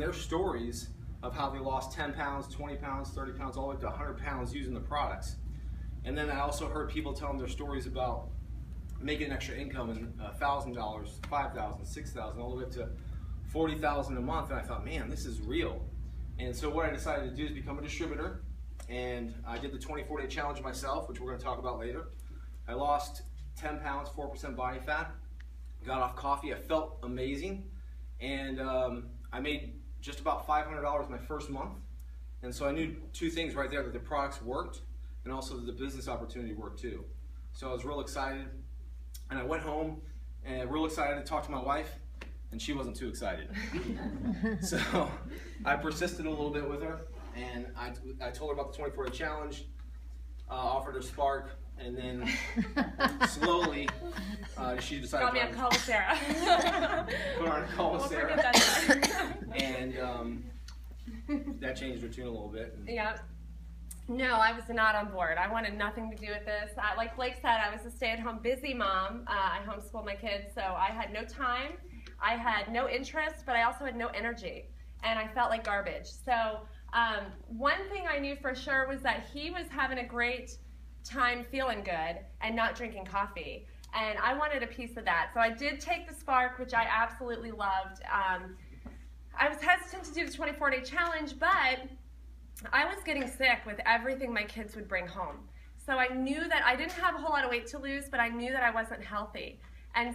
their stories of how they lost 10 pounds, 20 pounds, 30 pounds, all the way to 100 pounds using the products. And then I also heard people telling their stories about making extra income in $1,000, $5,000, $6,000, all the way up to $40,000 a month. And I thought, man, this is real. And so what I decided to do is become a distributor. And I did the 24-day challenge myself, which we're going to talk about later. I lost 10 pounds, 4% body fat, got off coffee. I felt amazing. And I made just about $500 my first month. And so I knew two things right there, that the products worked and also that the business opportunity worked too. So I was real excited. And I went home and real excited to talk to my wife, and she wasn't too excited. So I persisted a little bit with her, and I told her about the 24-day challenge, offered her Spark, and then slowly she decided got me on a call with Sarah. Put her on a call with Sarah. And that changed her tune a little bit. Yeah. No, I was not on board. I wanted nothing to do with this. Like Blake said, I was a stay-at-home busy mom. I homeschooled my kids, so I had no time. I had no interest, but I also had no energy, and I felt like garbage. So one thing I knew for sure was that he was having a great time feeling good and not drinking coffee, and I wanted a piece of that. So I did take the Spark, which I absolutely loved. I was hesitant to do the 24-day challenge, but I was getting sick with everything my kids would bring home. So I knew that I didn't have a whole lot of weight to lose, but I knew that I wasn't healthy. And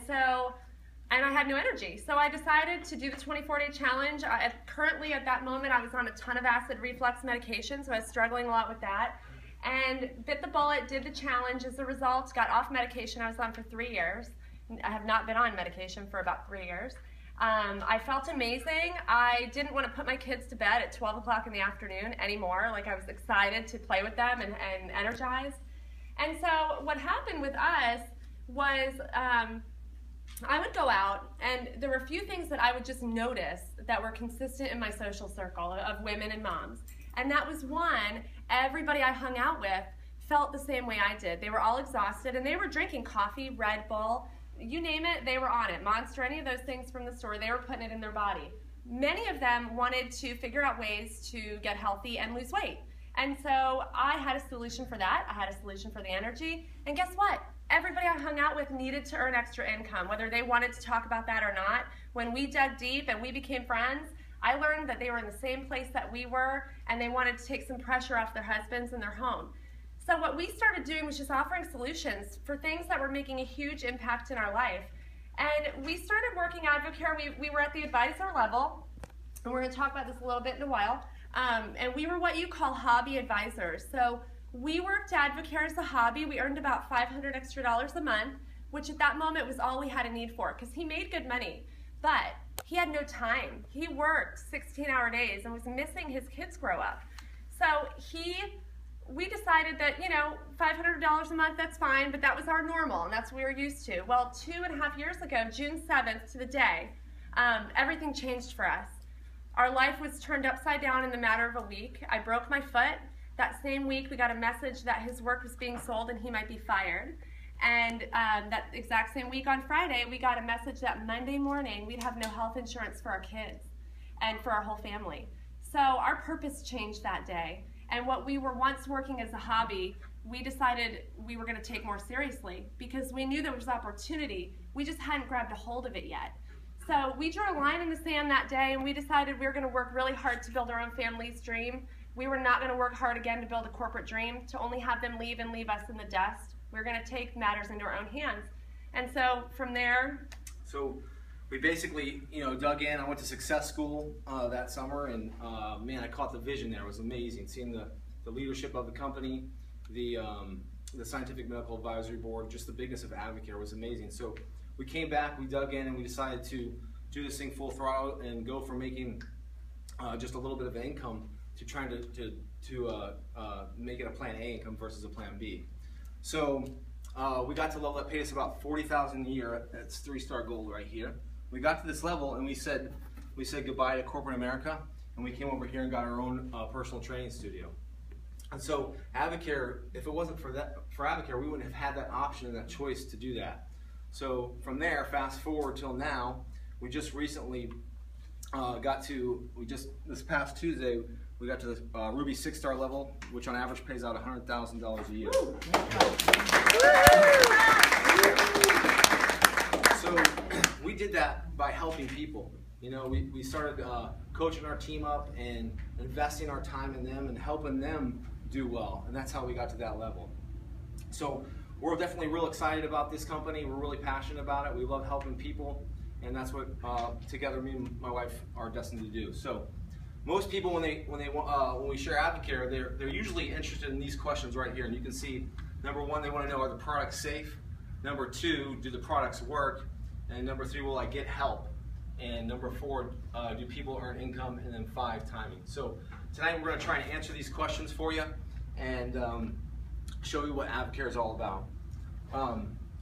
I had no energy. So I decided to do the 24-day challenge. Currently at that moment, I was on a ton of acid reflux medication, so I was struggling a lot with that. And bit the bullet, did the challenge. As a result, got off medication I was on for 3 years. I have not been on medication for about 3 years. I felt amazing. I didn't want to put my kids to bed at 12 o'clock in the afternoon anymore. Like, I was excited to play with them and energized. And so what happened with us was I would go out, and there were a few things that I would just notice that were consistent in my social circle of women and moms. And that was one, everybody I hung out with felt the same way I did. They were all exhausted, and they were drinking coffee, Red Bull, you name it, they were on it. Monster, any of those things from the store, they were putting it in their body. Many of them wanted to figure out ways to get healthy and lose weight. And so I had a solution for that. I had a solution for the energy. And guess what? Everybody I hung out with needed to earn extra income, whether they wanted to talk about that or not. When we dug deep and we became friends, I learned that they were in the same place that we were, and they wanted to take some pressure off their husbands and their home. So what we started doing was just offering solutions for things that were making a huge impact in our life. And we started working Advocare. We were at the advisor level, and we're going to talk about this a little bit in a while. And we were what you call hobby advisors. So we worked Advocare as a hobby. We earned about $500 extra a month, which at that moment was all we had a need for, because he made good money. But he had no time. He worked 16-hour days and was missing his kids grow up. So we decided that, you know, $500 a month, that's fine, but that was our normal, and that's what we were used to. Well, 2.5 years ago, June 7th to the day, everything changed for us. Our life was turned upside down in the matter of a week. I broke my foot. That same week, we got a message that his work was being sold and he might be fired. And that exact same week on Friday, we got a message that Monday morning we'd have no health insurance for our kids and for our whole family. So our purpose changed that day. And what we were once working as a hobby, we decided we were going to take more seriously because we knew there was opportunity. We just hadn't grabbed a hold of it yet. So we drew a line in the sand that day, and we decided we were going to work really hard to build our own family's dream. We were not going to work hard again to build a corporate dream, to only have them leave and leave us in the dust. We were going to take matters into our own hands. And so from there... So we basically, dug in. I went to Success School that summer, and man, I caught the vision there. It was amazing, seeing the leadership of the company, the Scientific Medical Advisory Board, just the bigness of Advocare was amazing. So we came back, we dug in, and we decided to do this thing full throttle and go from making just a little bit of income to trying to make it a Plan A income versus a Plan B. So we got to a level that paid us about $40,000 a year. That's 3-star gold right here. We got to this level, and we said goodbye to corporate America, and we came over here and got our own personal training studio. And so Advocare, if it wasn't for Advocare, we wouldn't have had that option and that choice to do that. So from there, fast forward till now, we just recently this past Tuesday, we got to the Ruby 6-star level, which on average pays out $100,000 a year. So we did that by helping people. You know, we started coaching our team up and investing our time in them and helping them do well, and that's how we got to that level. So we're definitely real excited about this company. We're really passionate about it. We love helping people, and that's what together me and my wife are destined to do. So most people, when we share Advocare, they're usually interested in these questions right here, and you can see, number one, they want to know, are the products safe? Number two, do the products work? And number three, will I get help? And number four, do people earn income? And then five, timing. So tonight we're going to try and answer these questions for you and show you what Advocare is all about.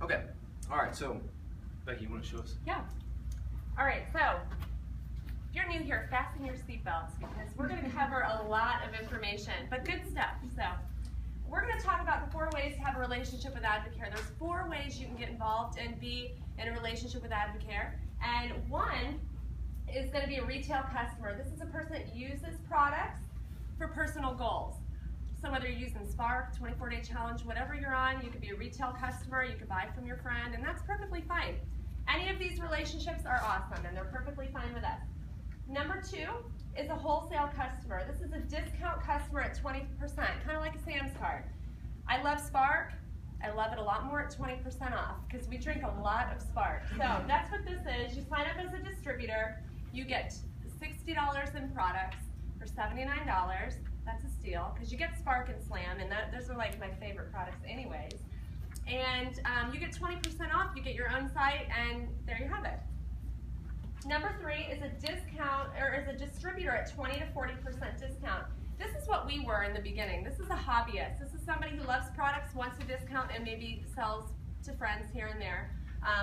Okay, all right, so Becky, you want to show us? Yeah. All right, so if you're new here, fasten your seatbelts because we're going to cover a lot of information, but good stuff. So we're going to talk about the 4 ways to have a relationship with Advocare. There's 4 ways you can get involved and be in a relationship with Advocare. And one is going to be a retail customer. This is a person that uses products for personal goals. So whether you're using Spark, 24-day challenge, whatever you're on, you could be a retail customer, you could buy from your friend, and that's perfectly fine. Any of these relationships are awesome, and they're perfectly fine with us. Number 2 is a wholesale customer. This is a discount customer at 20%, kind of like a Sam's card. I love Spark. I love it a lot more at 20% off because we drink a lot of Spark. So that's what this is. You sign up as a distributor. You get $60 in products for $79. That's a steal because you get Spark and Slam, and those are like my favorite products anyways. And you get 20% off. You get your own site, and there you have it. Number 3 is a discount, or is a distributor at 20 to 40% discount. This is what we were in the beginning. This is a hobbyist. This is somebody who loves products, wants a discount, and maybe sells to friends here and there,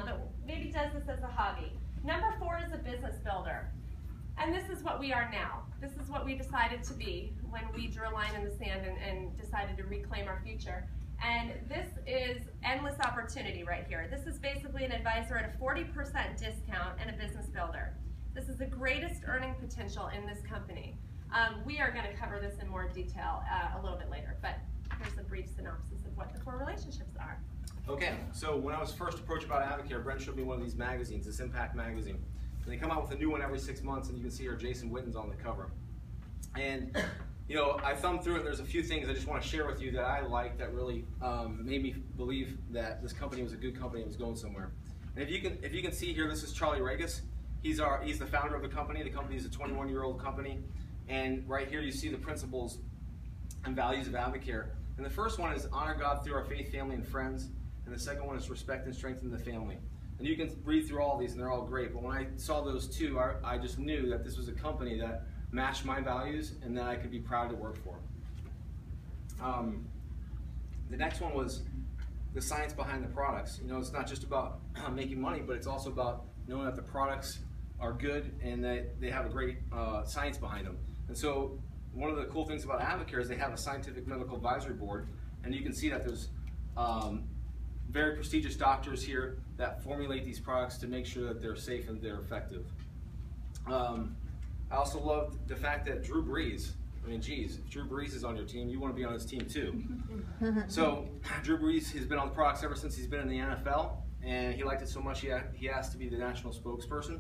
but maybe does this as a hobby. Number 4 is a business builder. And this is what we are now. This is what we decided to be when we drew a line in the sand and decided to reclaim our future. And this is endless opportunity right here. This is basically an advisor at a 40% discount and a business builder. This is the greatest earning potential in this company. We are going to cover this in more detail a little bit later, but here's a brief synopsis of what the 4 relationships are. Okay, so when I was first approached about Advocare, Brent showed me one of these magazines, this Impact magazine. And they come out with a new one every 6 months, and you can see here Jason Witten's on the cover. And you know, I thumbed through it, and there's a few things I just want to share with you that I like that really made me believe that this company was a good company and was going somewhere. And if you can see here, this is Charlie Regas. He's the founder of the company. The company is a 21-year-old company. And right here you see the principles and values of Advocare. And the first one is honor God through our faith, family, and friends. And the second one is respect and strengthen the family. And you can read through all these, and they're all great. But when I saw those 2, I just knew that this was a company that matched my values and that I could be proud to work for. The next one was the science behind the products. You know, it's not just about making money, but it's also about knowing that the products are good and that they have a great science behind them. And so one of the cool things about Advocare is they have a scientific medical advisory board, and you can see that there's very prestigious doctors here that formulate these products to make sure that they're safe and they're effective. I also love the fact that Drew Brees, I mean, geez, if Drew Brees is on your team, you want to be on his team too. So Drew Brees has been on the products ever since he's been in the NFL, and he liked it so much he asked to be the national spokesperson.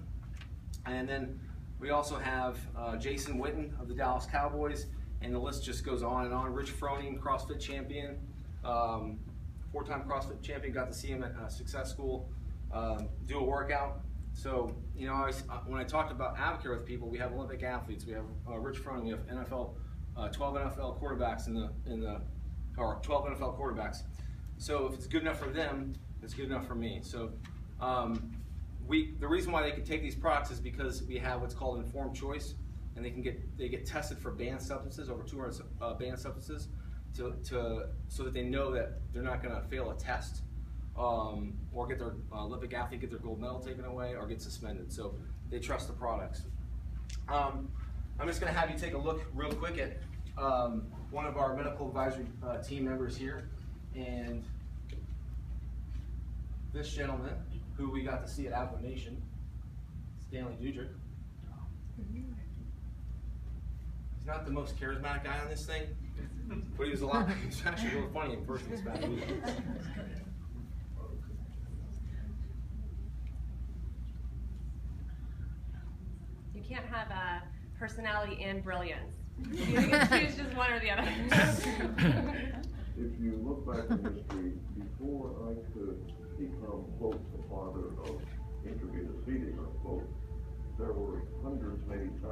And then we also have Jason Witten of the Dallas Cowboys, and the list just goes on and on. Rich Froning, CrossFit champion, 4-time CrossFit champion, got to see him at Success School do a workout. So, you know, when I talked about Advocare with people, we have Olympic athletes, we have Rich Froning, we have 12 NFL quarterbacks or 12 NFL quarterbacks. So if it's good enough for them, it's good enough for me. So the reason why they can take these products is because we have what's called informed choice, and they get tested for banned substances, over 200 banned substances, so that they know that they're not going to fail a test or get their Olympic athlete get their gold medal taken away or get suspended. So they trust the products. I'm just going to have you take a look real quick at one of our medical advisory team members here, and this gentleman who we got to see at Apple Nation, Stanley Dudrick. He's not the most charismatic guy on this thing, but he's actually really funny in person. It's bad news. You can't have personality and brilliance. You can choose just one or the other. If you look back in history, before I could become, quote, the father of intravenous feeding, unquote, there were hundreds, maybe thousands